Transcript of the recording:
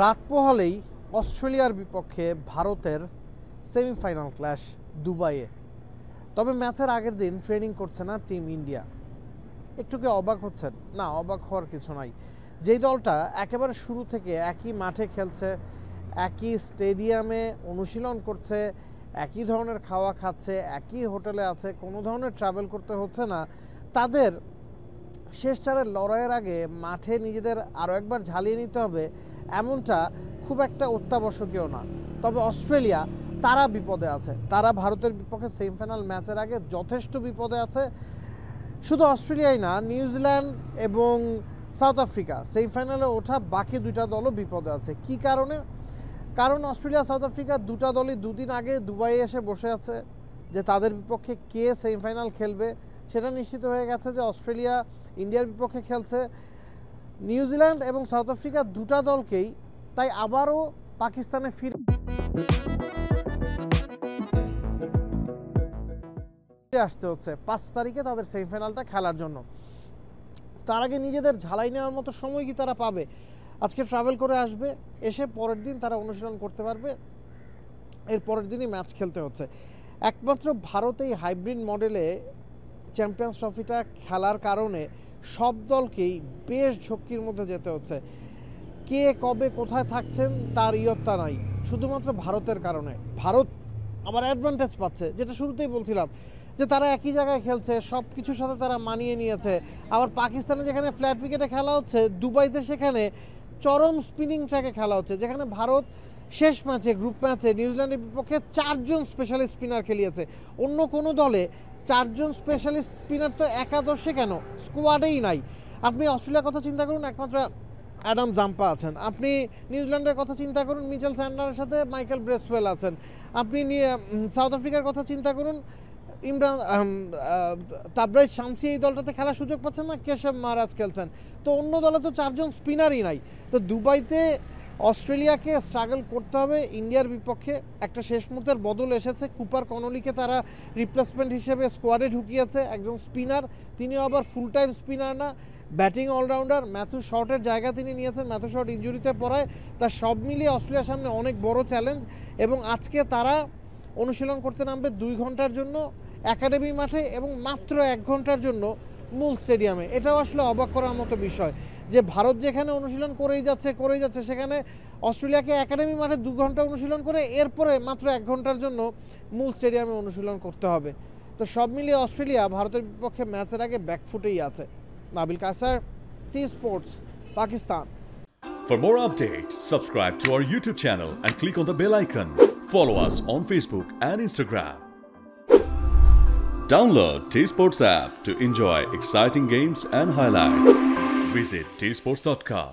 রাত পোহালেই অস্ট্রেলিয়ার বিপক্ষে ভারতের সেমিফাইনাল ক্ল্যাশ দুবাইয়ে। তবে ম্যাচের আগের দিন ট্রেনিং করছে না টিম ইন্ডিয়া। একটু কি অবাক হচ্ছেন? না, অবাক হওয়ার কিছু নাই। যেই দলটা একেবারে শুরু থেকে একই মাঠে খেলছে, একই স্টেডিয়ামে অনুশীলন করছে, একই ধরনের খাওয়া খাচ্ছে, একই হোটেলে আছে, কোনো ধরনের ট্রাভেল করতে হচ্ছে না, তাদের শেষ চারের লড়াইয়ের আগে মাঠে নিজেদের আরও একবার ঝালিয়ে নিতে হবে এমনটা খুব একটা অত্যাবশ্যকীয় না। তবে অস্ট্রেলিয়া তারা বিপদে আছে। তারা ভারতের বিপক্ষে সেমিফাইনাল ম্যাচের আগে যথেষ্ট বিপদে আছে। শুধু অস্ট্রেলিয়াই না, নিউজিল্যান্ড এবং সাউথ আফ্রিকা সেমিফাইনালে ওঠা বাকি দুইটা দলও বিপদে আছে। কি কারণে? কারণ অস্ট্রেলিয়া সাউথ আফ্রিকা দুটা দলই দুদিন আগে দুবাইয়ে এসে বসে আছে যে তাদের বিপক্ষে কে সেমিফাইনাল খেলবে। সেটা নিশ্চিত হয়ে গেছে যে অস্ট্রেলিয়া ইন্ডিয়ার বিপক্ষে খেলছে। নিউজিল্যান্ড এবং সাউথ আফ্রিকা দুটা দলকেই তাই আবারও পাকিস্তানে ফিরে আসতে হচ্ছে 5 তারিখে তাদের সেমিফাইনালটা খেলার জন্য। তার আগে নিজেদের ঝালাই নেওয়ার মতো সময় কি তারা পাবে? আজকে ট্রাভেল করে আসবে, এসে পরের দিন তারা অনুশীলন করতে পারবে, এর পরের দিনই ম্যাচ খেলতে হচ্ছে। একমাত্র ভারত এই হাইব্রিড মডেলে চ্যাম্পিয়ন্স ট্রফিটা খেলার কারণে সব দলকেই বেশ ঝক্কির মধ্যে যেতে হচ্ছে। কে কবে কোথায় থাকছেন তার ইয়ত্তা নাই, শুধুমাত্র ভারতের কারণে। ভারত আবার অ্যাডভান্টেজ পাচ্ছে, যেটা শুরুতেই বলছিলাম যে তারা একই জায়গায় খেলছে, সব কিছুর সাথে তারা মানিয়ে নিয়েছে। আবার পাকিস্তানে যেখানে ফ্ল্যাট উইকেটে খেলা হচ্ছে, দুবাইতে সেখানে চরম স্পিনিং ট্র্যাকে খেলা হচ্ছে, যেখানে ভারত শেষ ম্যাচে গ্রুপ ম্যাচে নিউজিল্যান্ডের বিপক্ষে 4 জন স্পেশালিস্ট স্পিনার খেলিয়েছে। অন্য কোনো দলে 4 জন স্পেশালিস্ট স্পিনার তো একাদশে কেন, স্কোয়াডেই নাই। আপনি অস্ট্রেলিয়ার কথা চিন্তা করুন, একমাত্র অ্যাডাম জাম্পা আছেন। আপনি নিউজিল্যান্ডের কথা চিন্তা করুন, মিচেল স্যান্ডলারের সাথে মাইকেল ব্রেসওয়েল আছেন। আপনি সাউথ আফ্রিকার কথা চিন্তা করুন, ইমরান তাবরেজ শামসি এই দলটাতে খেলার সুযোগ পাচ্ছেন না, কেশব মহারাজ খেলছেন। তো অন্য দলে তো 4 জন স্পিনারই নাই। তো দুবাইতে অস্ট্রেলিয়াকে স্ট্রাগল করতে হবে ইন্ডিয়ার বিপক্ষে। একটা শেষ মুহূর্তের বদল এসেছে, কুপার কনলিকে তারা রিপ্লেসমেন্ট হিসেবে স্কোয়াডে ঢুকিয়েছে, একজন স্পিনার, তিনিও আবার ফুল টাইম স্পিনার না, ব্যাটিং অলরাউন্ডার। ম্যাথু শর্টের জায়গা তিনি নিয়েছেন, ম্যাথু শর্ট ইনজুরিতে পড়ায়। তার সব মিলিয়ে অস্ট্রেলিয়ার সামনে অনেক বড় চ্যালেঞ্জ। এবং আজকে তারা অনুশীলন করতে নামবে 2 ঘন্টার জন্য একাডেমি মাঠে এবং মাত্র 1 ঘন্টার জন্য মূল স্টেডিয়ামে। এটাও আসলে অবাক করার মতো বিষয় যে ভারত যেখানে অনুশীলন করেই যাচ্ছে সেখানে অস্ট্রেলিয়াকে একাডেমি মাঠে 2 ঘন্টা অনুশীলন করে এরপরে মাত্র 1 ঘন্টার জন্য মূল স্টেডিয়ামে অনুশীলন করতে হবে। তো সব মিলিয়ে অস্ট্রেলিয়া ভারতের বিপক্ষে ম্যাচের আগে ব্যাকফুটেই আছে। Nabil Kaiser, T Sports, Pakistan. For more updates, subscribe to our YouTube channel and click on the bell icon. Follow us on Facebook and Instagram. Download T Sports app to enjoy exciting games and highlights. Visit tsports.com.